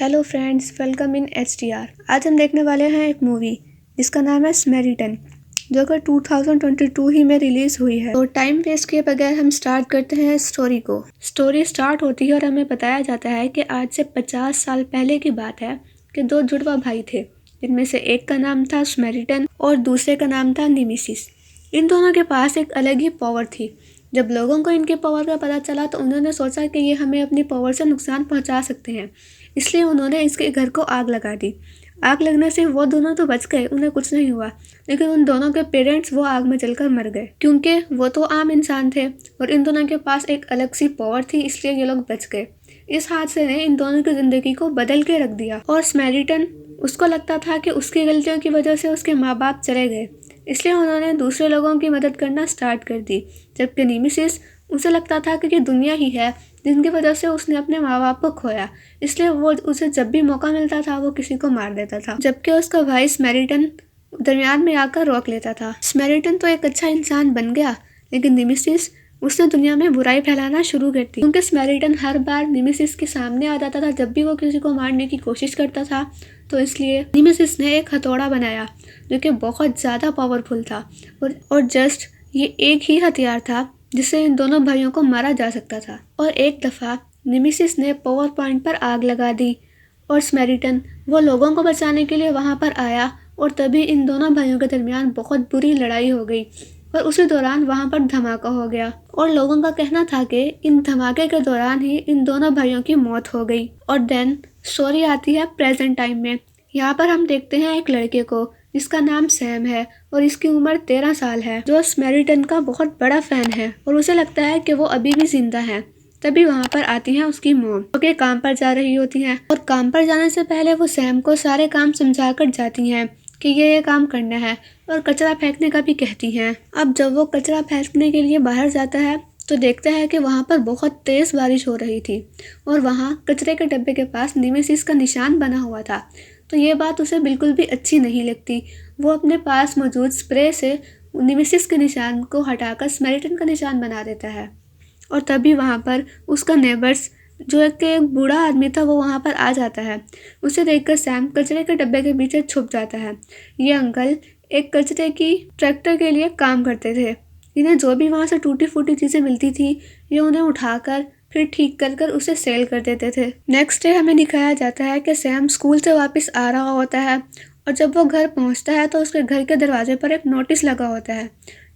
Hello friends, welcome in HTR। आज हम देखने वाले हैं एक मूवी जिसका नाम है स्मैरिटन, जो कि 2022 ही में रिलीज हुई है। तो टाइम वेस्ट किए बगैर हम स्टार्ट करते हैं स्टोरी को। स्टोरी स्टार्ट होती है और हमें बताया जाता है कि आज से 50 साल पहले की बात है कि दो जुड़वा भाई थे, जिनमें से एक का नाम था स्मैरिटन और दूसरे का नाम था नेमेसिस। इन दोनों के पास एक अलग ही पावर थी। जब लोगों को इनके पावर का पता चला तो उन्होंने सोचा कि ये हमें अपनी पावर से नुकसान पहुंचा सकते हैं, इसलिए उन्होंने इसके घर को आग लगा दी। आग लगने से वो दोनों तो बच गए, उन्हें कुछ नहीं हुआ, लेकिन उन दोनों के पेरेंट्स वो आग में जलकर मर गए, क्योंकि वो तो आम इंसान थे और इन दोनों के पास एक अलग सी पावर थी, इसलिए ये लोग बच गए। इस हादसे ने इन दोनों की जिंदगी को बदल के रख दिया। और स्मैरिटन, उसको लगता था कि उसकी गलतियों की वजह से उसके माँ बाप चले गए, इसलिए उन्होंने दूसरे लोगों की मदद करना स्टार्ट कर दी। जबकि नेमेसिस, उसे लगता था कि ये दुनिया ही है जिनकी वजह से उसने अपने माँ बाप को खोया, इसलिए वो उसे जब भी मौका मिलता था वो किसी को मार देता था। जबकि उसका भाई स्मैरिटन दरमियान में आकर रोक लेता था। स्मैरिटन तो एक अच्छा इंसान बन गया, लेकिन नेमेसिस, उसने दुनिया में बुराई फैलाना शुरू कर दी, क्योंकि स्मैरिटन हर बार नेमेसिस के सामने आ जाता था जब भी वो किसी को मारने की कोशिश करता था। तो इसलिए नेमेसिस ने एक हथौड़ा बनाया जो कि बहुत ज़्यादा पावरफुल था और जस्ट ये एक ही हथियार था जिससे इन दोनों भाइयों को मारा जा सकता था। और एक दफ़ा नेमेसिस ने पावर पॉइंट पर आग लगा दी और स्मैरिटन वो लोगों को बचाने के लिए वहाँ पर आया और तभी इन दोनों भाइयों के दरमियान बहुत बुरी लड़ाई हो गई और उसी दौरान वहाँ पर धमाका हो गया और लोगों का कहना था कि इन धमाके के दौरान ही इन दोनों भाइयों की मौत हो गई। और देन स्टोरी आती है प्रेजेंट टाइम में। यहाँ पर हम देखते हैं एक लड़के को जिसका नाम सैम है और इसकी उम्र 13 साल है, जो स्मैरिटन का बहुत बड़ा फैन है और उसे लगता है कि वो अभी भी जिंदा है। तभी वहाँ पर आती है उसकी मॉम, जो कि काम पर जा रही होती हैं और काम पर जाने से पहले वो सैम को सारे काम समझा कर जाती हैं कि ये काम करना है और कचरा फेंकने का भी कहती हैं। अब जब वो कचरा फेंकने के लिए बाहर जाता है तो देखता है कि वहाँ पर बहुत तेज बारिश हो रही थी और वहाँ कचरे के डब्बे के पास नेमेसिस का निशान बना हुआ था। तो ये बात उसे बिल्कुल भी अच्छी नहीं लगती। वो अपने पास मौजूद स्प्रे से नेमेसिस के निशान को हटाकर स्मैरिटन का निशान बना देता है। और तभी वहाँ पर उसका नेबर्स, जो एक बूढ़ा आदमी था, वो वहाँ पर आ जाता है। उसे देखकर सैम कचरे के डब्बे के पीछे छुप जाता है। ये अंकल एक कचरे की ट्रैक्टर के लिए काम करते थे। इन्हें जो भी वहाँ से टूटी फूटी चीज़ें मिलती थी, ये उन्हें उठाकर फिर ठीक कर कर उसे सेल कर देते थे। नेक्स्ट डे हमें दिखाया जाता है कि सैम स्कूल से वापस आ रहा होता है और जब वो घर पहुँचता है तो उसके घर के दरवाजे पर एक नोटिस लगा होता है,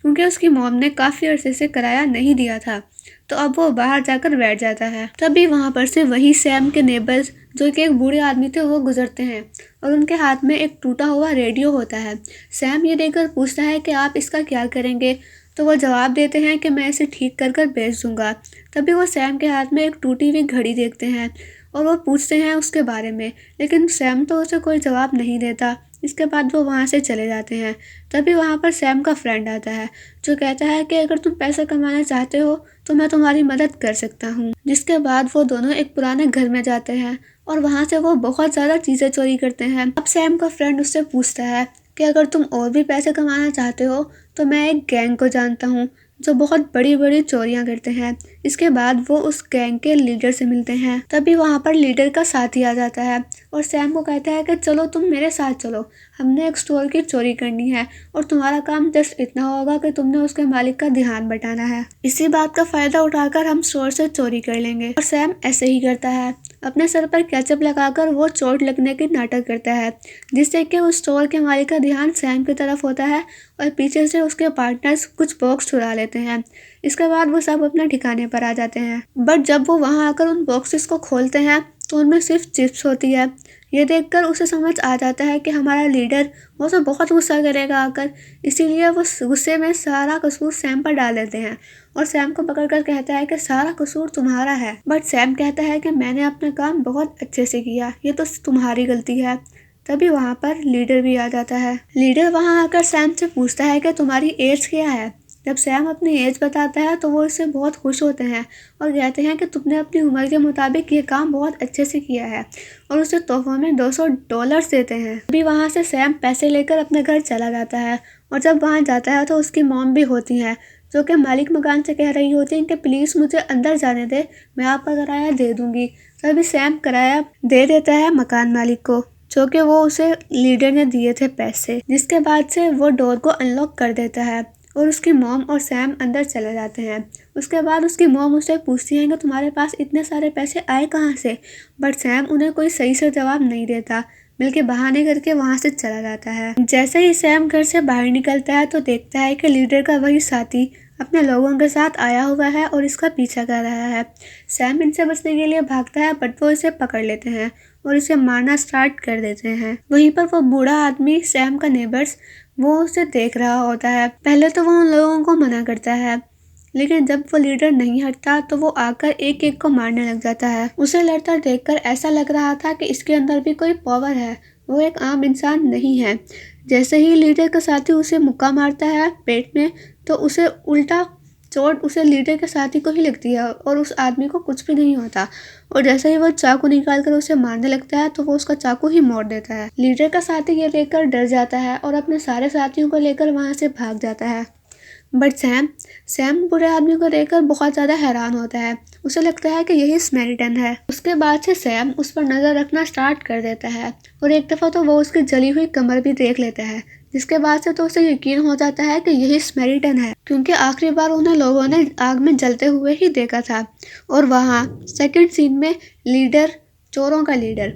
क्योंकि उसकी मॉम ने काफ़ी अरसे से किराया नहीं दिया था। तो अब वो बाहर जाकर बैठ जाता है। तभी वहाँ पर से वही सैम के नेबर्स, जो कि एक बूढ़े आदमी थे, वो गुजरते हैं और उनके हाथ में एक टूटा हुआ रेडियो होता है। सैम ये देखकर पूछता है कि आप इसका क्या करेंगे, तो वो जवाब देते हैं कि मैं इसे ठीक कर कर बेच दूंगा। तभी वो सैम के हाथ में एक टूटी हुई घड़ी देखते हैं और वो पूछते हैं उसके बारे में, लेकिन सैम तो उसे कोई जवाब नहीं देता। इसके बाद वो वहाँ से चले जाते हैं। तभी वहाँ पर सैम का फ्रेंड आता है, जो कहता है कि अगर तुम पैसा कमाना चाहते हो तो मैं तुम्हारी मदद कर सकता हूँ। जिसके बाद वो दोनों एक पुराने घर में जाते हैं और वहाँ से वो बहुत ज़्यादा चीज़ें चोरी करते हैं। अब सैम का फ्रेंड उससे पूछता है कि अगर तुम और भी पैसे कमाना चाहते हो तो मैं एक गैंग को जानता हूँ जो बहुत बड़ी बड़ी चोरियां करते हैं। इसके बाद वो उस गैंग के लीडर से मिलते हैं। तभी वहाँ पर लीडर का साथी आ जाता है और सैम को कहता है कि चलो तुम मेरे साथ चलो, हमने एक स्टोर की चोरी करनी है और तुम्हारा काम जस्ट इतना होगा कि तुमने उसके मालिक का ध्यान बटाना है। इसी बात का फायदा उठाकर हम स्टोर से चोरी कर लेंगे। और सैम ऐसे ही करता है। अपने सर पर केचप लगाकर वो चोट लगने की नाटक करता है, जिससे कि उस स्टोर के मालिक का ध्यान सैम की तरफ होता है और पीछे से उसके पार्टनर्स कुछ बॉक्स चुरा लेते हैं। इसके बाद वो सब अपने ठिकाने पर आ जाते हैं। बट जब वो वहाँ आकर उन बॉक्सेस को खोलते हैं तो उनमें सिर्फ चिप्स होती है। ये देखकर उसे समझ आ जाता है कि हमारा लीडर वो तो बहुत गुस्सा करेगा आकर, इसीलिए वो गुस्से में सारा कसूर सैम पर डाल देते हैं और सैम को पकड़कर कहता है कि सारा कसूर तुम्हारा है। बट सैम कहता है कि मैंने अपना काम बहुत अच्छे से किया, ये तो तुम्हारी गलती है। तभी वहाँ पर लीडर भी आ जाता है। लीडर वहाँ आकर सैम से पूछता है कि तुम्हारी एज क्या है। जब सैम अपनी एज बताता है तो वो इससे बहुत खुश होते हैं और कहते हैं कि तुमने अपनी उम्र के मुताबिक ये काम बहुत अच्छे से किया है और उसे तोहफे में $200 देते हैं। अभी वहाँ से सैम पैसे लेकर अपने घर चला जाता है और जब वहाँ जाता है तो उसकी मॉम भी होती हैं, जो कि मालिक मकान से कह रही होती हैं कि प्लीज़ मुझे अंदर जाने दे, मैं आपका किराया दे दूँगी। तभी सैम किराया दे देता है मकान मालिक को, जो कि वो उसे लीडर ने दिए थे पैसे, जिसके बाद से वो डोर को अनलॉक कर देता है और उसकी मॉम और सैम अंदर चले जाते हैं। उसके बाद उसकी मॉम उससे पूछती है कि तुम्हारे पास इतने सारे पैसे आए कहाँ से, बट सैम उन्हें कोई सही से जवाब नहीं देता, बल्कि बहाने करके वहाँ से चला जाता है। जैसे ही सैम घर से बाहर निकलता है तो देखता है कि लीडर का वही साथी अपने लोगों के साथ आया हुआ है और इसका पीछा कर रहा है। सैम इनसे बचने के लिए भागता है, बट वो इसे पकड़ लेते हैं और इसे मारना स्टार्ट कर देते हैं। वहीं पर वो बूढ़ा आदमी सैम का नेबर्स वो उसे देख रहा होता है। पहले तो वो उन लोगों को मना करता है, लेकिन जब वो लीडर नहीं हटता तो वो आकर एक एक को मारने लग जाता है। उसे लड़ता देखकर ऐसा लग रहा था कि इसके अंदर भी कोई पावर है, वो एक आम इंसान नहीं है। जैसे ही लीडर का साथी उसे मुक्का मारता है पेट में, तो उसे उल्टा चोट उसे लीडर के साथी को ही लगती है और उस आदमी को कुछ भी नहीं होता। और जैसे ही वो चाकू निकाल कर उसे मारने लगता है तो वो उसका चाकू ही मोड़ देता है। लीडर का साथी ये देखकर डर जाता है और अपने सारे साथियों को लेकर वहां से भाग जाता है। बट सैम बुरे आदमी को देखकर बहुत ज़्यादा हैरान होता है। उसे लगता है कि यही स्मेरिटन है। उसके बाद से सैम उस पर नज़र रखना स्टार्ट कर देता है और एक दफ़ा तो वो उसकी जली हुई कमर भी देख लेता है, जिसके बाद से तो उसे यकीन हो जाता है कि यही स्मेरिटन है, क्योंकि आखिरी बार उन्हें लोगों ने आग में जलते हुए ही देखा था। और वहाँ सेकंड सीन में लीडर, चोरों का लीडर,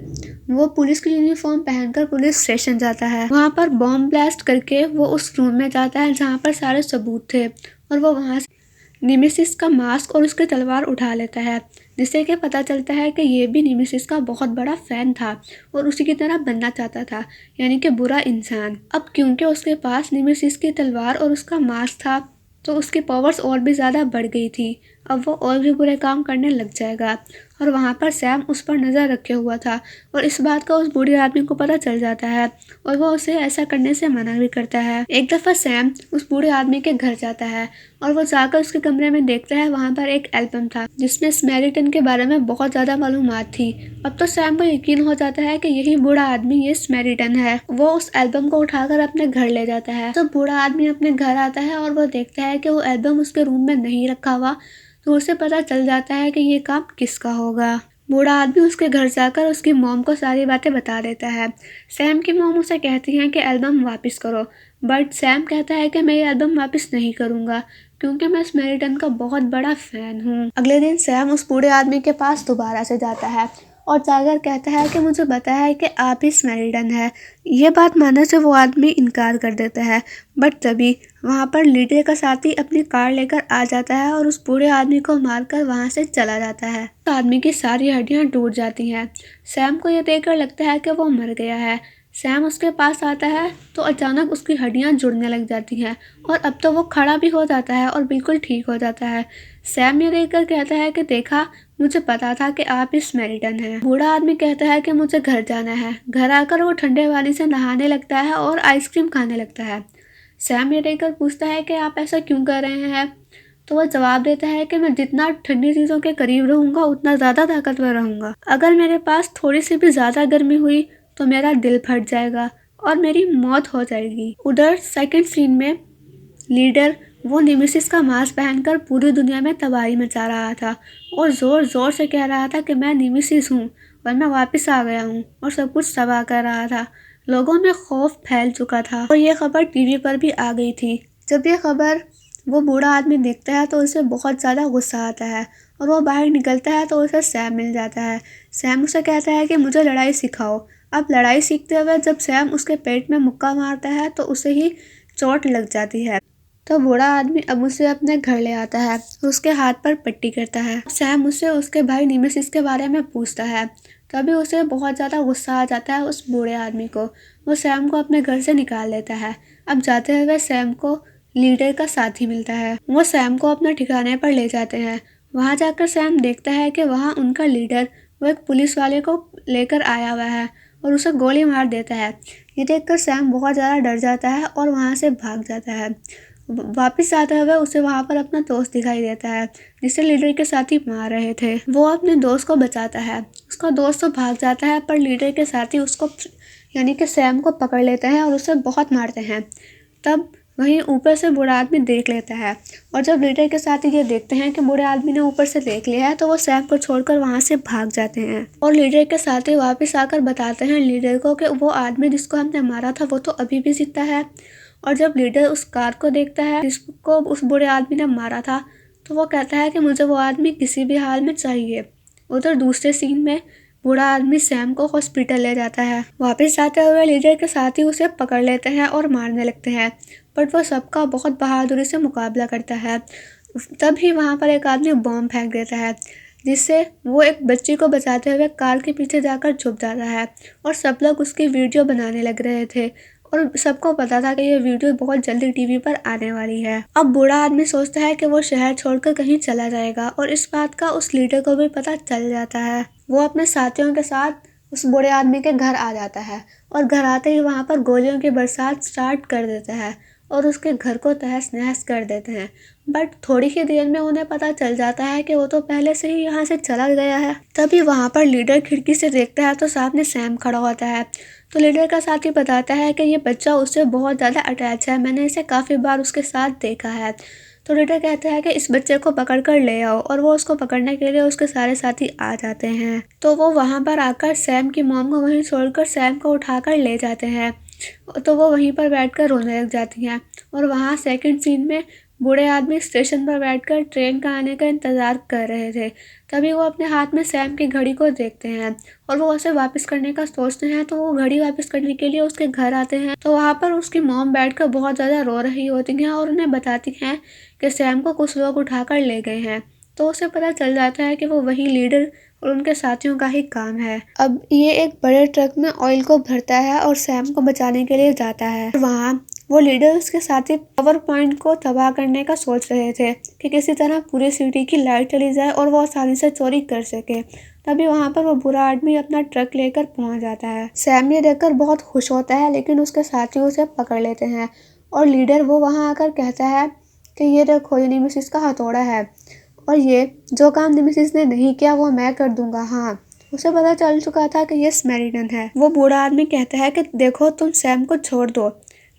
वो पुलिस की यूनिफॉर्म पहनकर पुलिस स्टेशन जाता है। वहाँ पर बॉम्ब ब्लास्ट करके वो उस रूम में जाता है जहाँ पर सारे सबूत थे, और वो वहाँ से निमेसिस का मास्क और उसकी तलवार उठा लेता है, जिससे कि पता चलता है कि ये भी निमेसिस का बहुत बड़ा फैन था और उसी की तरह बनना चाहता था, यानी कि बुरा इंसान। अब क्योंकि उसके पास निमेसिस की तलवार और उसका मास्क था तो उसकी पावर्स और भी ज़्यादा बढ़ गई थी। अब वो और भी बुरे काम करने लग जाएगा। और वहाँ पर सैम उस पर नज़र रखे हुआ था और इस बात का उस बूढ़े आदमी को पता चल जाता है और वो उसे ऐसा करने से मना भी करता है। एक दफ़ा सैम उस बूढ़े आदमी के घर जाता है और वो जाकर उसके कमरे में देखता है वहाँ पर एक एल्बम था जिसमें स्मेरिटन के बारे में बहुत ज़्यादा मालूमात थी। अब तो सैम को यकीन हो जाता है कि यही बूढ़ा आदमी ये स्मेरिटन है। वो उस एल्बम को उठाकर अपने घर ले जाता है। तो बूढ़ा आदमी अपने घर आता है और वो देखता है कि वो एल्बम उसके रूम में नहीं रखा हुआ, तो उसे पता चल जाता है कि ये काम किसका होगा। बूढ़ा आदमी उसके घर जाकर उसकी मॉम को सारी बातें बता देता है। सैम की मॉम उसे कहती हैं कि एल्बम वापस करो, बट सैम कहता है कि मैं ये एल्बम वापस नहीं करूँगा क्योंकि मैं स्मेरिटन का बहुत बड़ा फ़ैन हूँ। अगले दिन सैम उस बूढ़े आदमी के पास दोबारा से जाता है और जाकर कहता है कि मुझे पता है कि आप ही स्मेरिटन है। ये बात मानने से वो आदमी इनकार कर देता है, बट तभी वहाँ पर लीडर का साथी अपनी कार लेकर आ जाता है और उस बूढ़े आदमी को मारकर वहाँ से चला जाता है। उस आदमी की सारी हड्डियाँ टूट जाती हैं। सैम को ये देखकर लगता है कि वो मर गया है। सैम उसके पास आता है तो अचानक उसकी हड्डियाँ जुड़ने लग जाती हैं और अब तो वो खड़ा भी हो जाता है और बिल्कुल ठीक हो जाता है। सैम ये देखकर कहता है कि देखा, मुझे पता था कि आप इस स्मेरिटन हैं। बूढ़ा आदमी कहता है कि मुझे घर जाना है। घर आकर वो ठंडे पानी से नहाने लगता है और आइसक्रीम खाने लगता है। सैम ये देखकर पूछता है कि आप ऐसा क्यों कर रहे हैं, तो वह जवाब देता है कि मैं जितना ठंडी चीज़ों के करीब रहूँगा उतना ज़्यादा ताकतवर रहूँगा। अगर मेरे पास थोड़ी सी भी ज़्यादा गर्मी हुई तो मेरा दिल फट जाएगा और मेरी मौत हो जाएगी। उधर सेकंड सीन में लीडर वो निमेसिस का मास्क पहनकर पूरी दुनिया में तबाही मचा रहा था और ज़ोर ज़ोर से कह रहा था कि मैं निमेसिस हूँ और मैं वापस आ गया हूँ, और सब कुछ तबाह कर रहा था। लोगों में खौफ फैल चुका था और ये खबर टीवी पर भी आ गई थी। जब ये खबर वो बूढ़ा आदमी देखता है तो उसे बहुत ज़्यादा गुस्सा आता है और वो बाहर निकलता है तो उसे सैम मिल जाता है। सैम उसे कहता है कि मुझे लड़ाई सिखाओ। अब लड़ाई सीखते हुए जब सैम उसके पेट में मुक्का मारता है तो उसे ही चोट लग जाती है। तो बूढ़ा आदमी अब उसे अपने घर ले आता है, उसके हाथ पर पट्टी करता है। सैम उससे उसके भाई निमेसिस के बारे में पूछता है। तभी उसे बहुत ज़्यादा गुस्सा आ जाता है उस बूढ़े आदमी को। वो सैम को अपने घर से निकाल देता है। अब जाते हुए सैम को लीडर का साथी मिलता है। वो सैम को अपने ठिकाने पर ले जाते हैं। वहाँ जाकर सैम देखता है कि वहाँ उनका लीडर वो एक पुलिस वाले को लेकर आया हुआ है और उसे गोली मार देता है। ये देखकर सैम बहुत ज़्यादा डर जाता है और वहाँ से भाग जाता है। वापस आते हुए उसे वहाँ पर अपना दोस्त दिखाई देता है जिसे लीडर के साथी मार रहे थे। वो अपने दोस्त को बचाता है। उसका दोस्त तो भाग जाता है पर लीडर के साथी उसको यानी कि सैम को पकड़ लेते हैं और उसे बहुत मारते हैं। तब वहीं ऊपर से बूढ़ा आदमी देख लेता है और जब लीडर के साथ ये देखते हैं कि बूढ़े आदमी ने ऊपर से देख लिया है तो वो सैम को छोड़कर वहाँ से भाग जाते हैं और लीडर के साथ ही वापस आकर बताते हैं लीडर को कि वो आदमी जिसको हमने मारा था वो तो अभी भी जिंदा है। और जब लीडर उस कार को देखता है जिसको उस बूढ़े आदमी ने मारा था तो वो कहता है कि मुझे वो आदमी किसी भी हाल में चाहिए। उधर दूसरे सीन में बूढ़ा आदमी सैम को हॉस्पिटल ले जाता है। वापस जाते हुए लीडर के साथ ही उसे पकड़ लेते हैं और मारने लगते हैं, बट वो सबका बहुत बहादुरी से मुकाबला करता है। तभी वहाँ पर एक आदमी बॉम्ब फेंक देता है जिससे वो एक बच्ची को बचाते हुए कार के पीछे जाकर छुप जाता है और सब लोग उसकी वीडियो बनाने लग रहे थे और सबको पता था कि ये वीडियो बहुत जल्दी टीवी पर आने वाली है। अब बूढ़ा आदमी सोचता है कि वो शहर छोड़कर कहीं चला जाएगा और इस बात का उस लीडर को भी पता चल जाता है। वो अपने साथियों के साथ उस बूढ़े आदमी के घर आ जाता है और घर आते ही वहाँ पर गोलियों की बरसात स्टार्ट कर देता है और उसके घर को तहस नहस कर देते हैं। बट थोड़ी ही देर में उन्हें पता चल जाता है कि वो तो पहले से ही यहाँ से चला गया है। तभी वहाँ पर लीडर खिड़की से देखता है तो सामने सैम खड़ा होता है। तो लीडर का साथी बताता है कि ये बच्चा उससे बहुत ज़्यादा अटैच है, मैंने इसे काफ़ी बार उसके साथ देखा है। तो लीडर कहता है कि इस बच्चे को पकड़ कर ले आओ और वो उसको पकड़ने के लिए उसके सारे साथी आ जाते हैं। तो वो वहाँ पर आकर सैम की मॉम को वहीं छोड़कर सैम को उठाकर ले जाते हैं। तो वो वहीं पर बैठकर रोने लग जाती हैं और वहाँ सेकंड सीन में बूढ़े आदमी स्टेशन पर बैठकर ट्रेन का आने का इंतज़ार कर रहे थे। तभी वो अपने हाथ में सैम की घड़ी को देखते हैं और वो उसे वापस करने का सोचते हैं। तो वो घड़ी वापस करने के लिए उसके घर आते हैं तो वहाँ पर उसकी मॉम बैठकर बहुत ज़्यादा रो रही होती हैं और उन्हें बताती हैं कि सैम को कुछ लोग उठाकर ले गए हैं। तो उसे पता चल जाता है कि वो वही लीडर और उनके साथियों का ही काम है। अब ये एक बड़े ट्रक में ऑयल को भरता है और सैम को बचाने के लिए जाता है। वहाँ वो लीडर उसके साथी पावर पॉइंट को तबाह करने का सोच रहे थे कि किसी तरह पूरी सिटी की लाइट चली जाए और वो आसानी से चोरी कर सके। तभी वहाँ पर वो बुरा आदमी अपना ट्रक लेकर पहुँच जाता है। सैम ये देखकर बहुत खुश होता है लेकिन उसके साथी उसे पकड़ लेते हैं और लीडर वो वहाँ आकर कहता है कि ये देखो ये नेमेसिस का हथौड़ा है और ये जो काम नेमेसिस ने नहीं किया वो मैं कर दूंगा। हाँ, उसे पता चल चुका था कि ये स्मेरिटन है। वो बूढ़ा आदमी कहता है कि देखो तुम सैम को छोड़ दो।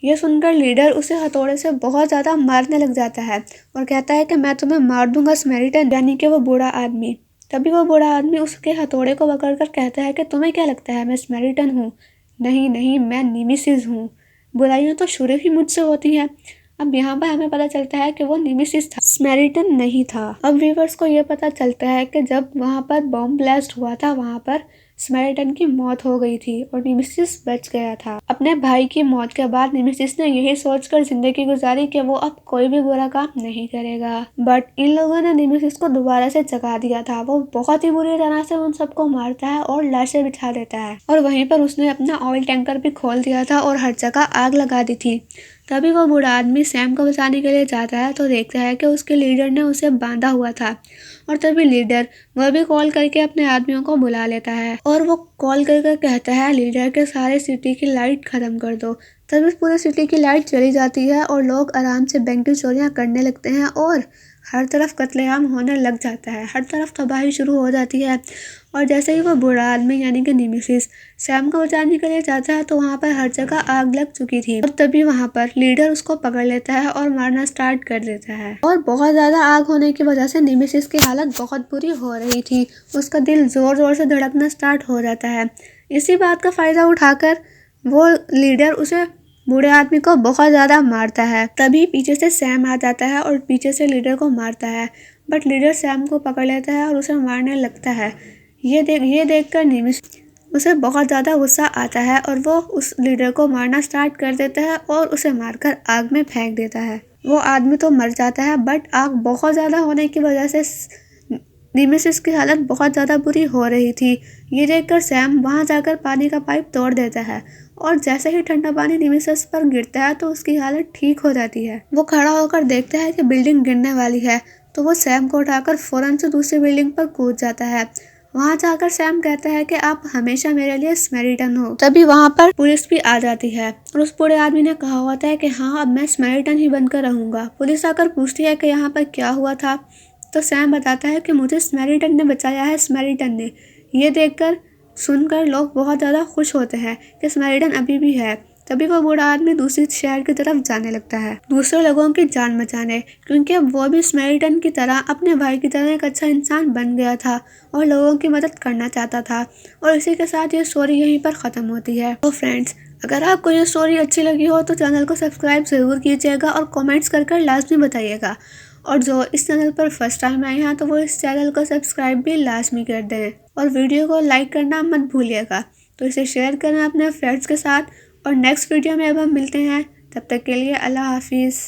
ये सुनकर लीडर उसे हथौड़े से बहुत ज़्यादा मारने लग जाता है और कहता है कि मैं तुम्हें मार दूंगा स्मेरिटन, यानी कि वो बूढ़ा आदमी। तभी वो बूढ़ा आदमी उसके हथौड़े को पकड़कर कहता है कि तुम्हें क्या लगता है मैं स्मेरिटन हूँ? नहीं नहीं, मैं नेमेसिस हूँ। बुराइयाँ तो शुरू ही मुझसे होती हैं। अब यहाँ पर हमें पता चलता है कि वो नेमेसिस था, स्मेरिटन नहीं था। अब व्यूअर्स को ये पता चलता है कि जब वहाँ पर बॉम्ब ब्लास्ट हुआ था वहाँ पर स्मेरिटन की मौत हो गई थी और नेमेसिस बच गया था। अपने भाई की मौत के बाद नेमेसिस ने यही सोचकर जिंदगी गुजारी कि वो अब कोई भी बुरा काम नहीं करेगा। बट इन लोगों ने नेमेसिस को दोबारा से जगा दिया था। वो बहुत ही बुरी तरह से उन सबको मारता है और लाशें बिछा देता है और वहीं पर उसने अपना ऑयल टैंकर भी खोल दिया था और हर जगह आग लगा दी थी। तभी वो बूढ़ा आदमी सैम को बचाने के लिए जाता है तो देखता है कि उसके लीडर ने उसे बांधा हुआ था और तभी लीडर वह भी कॉल करके अपने आदमियों को बुला लेता है और वो कॉल करके कहता है लीडर के सारे सिटी की लाइट खत्म कर दो। तभी पूरी सिटी की लाइट चली जाती है और लोग आराम से बैंक की चोरियां करने लगते हैं और हर तरफ कत्लेआम होने लग जाता है, हर तरफ तबाही शुरू हो जाती है। और जैसे ही वो बूढ़ा आदमी यानी कि नेमेसिस सैम को बचाने के लिए जाता है तो वहाँ पर हर जगह आग लग चुकी थी और तभी वहाँ पर लीडर उसको पकड़ लेता है और मारना स्टार्ट कर देता है। और बहुत ज्यादा आग होने की वजह से नेमेसिस की हालत बहुत बुरी हो रही थी, उसका दिल जोर जोर से धड़कना स्टार्ट हो जाता है। इसी बात का फायदा उठाकर वो लीडर उसे बूढ़े आदमी को बहुत ज्यादा मारता है। तभी पीछे से सैम आ जाता है और पीछे से लीडर को मारता है, बट लीडर सैम को पकड़ लेता है और उसे मारने लगता है। ये देखकर नेमेसिस उसे बहुत ज़्यादा गुस्सा आता है और वो उस लीडर को मारना स्टार्ट कर देता है और उसे मारकर आग में फेंक देता है। वो आदमी तो मर जाता है बट आग बहुत ज़्यादा होने की वजह से नेमेसिस की हालत बहुत ज़्यादा बुरी हो रही थी। ये देखकर सैम वहाँ जाकर पानी का पाइप तोड़ देता है और जैसे ही ठंडा पानी नेमेसिस पर गिरता है तो उसकी हालत ठीक हो जाती है। वो खड़ा होकर देखता है कि बिल्डिंग गिरने वाली है तो वो सैम को उठाकर फौरन से दूसरी बिल्डिंग पर कूद जाता है। वहाँ जाकर सैम कहता है कि आप हमेशा मेरे लिए स्मेरिटन हो। तभी वहाँ पर पुलिस भी आ जाती है और उस बूढ़े आदमी ने कहा होता है कि हाँ अब मैं स्मेरिटन ही बनकर रहूंगा। पुलिस आकर पूछती है कि यहाँ पर क्या हुआ था तो सैम बताता है कि मुझे स्मेरिटन ने बचाया है, स्मेरिटन ने। ये देखकर सुनकर लोग बहुत ज़्यादा खुश होते हैं कि स्मेरिटन अभी भी है। तभी वो बूढ़ा आदमी दूसरी शहर की तरफ जाने लगता है दूसरे लोगों की जान बचाने, क्योंकि अब वो भी स्मेरिटन की तरह अपने भाई की तरह एक अच्छा इंसान बन गया था और लोगों की मदद करना चाहता था। और इसी के साथ ये स्टोरी यहीं पर ख़त्म होती है। तो फ्रेंड्स, अगर आपको ये स्टोरी अच्छी लगी हो तो चैनल को सब्सक्राइब ज़रूर कीजिएगा और कमेंट्स कर लाजमी बताइएगा। और जो इस चैनल पर फर्स्ट टाइम आए हैं तो वो इस चैनल को सब्सक्राइब भी लाजमी कर दें और वीडियो को लाइक करना मत भूलिएगा। तो इसे शेयर करें अपने फ्रेंड्स के साथ और नेक्स्ट वीडियो में अब हम मिलते हैं। तब तक के लिए अल्लाह हाफिज़।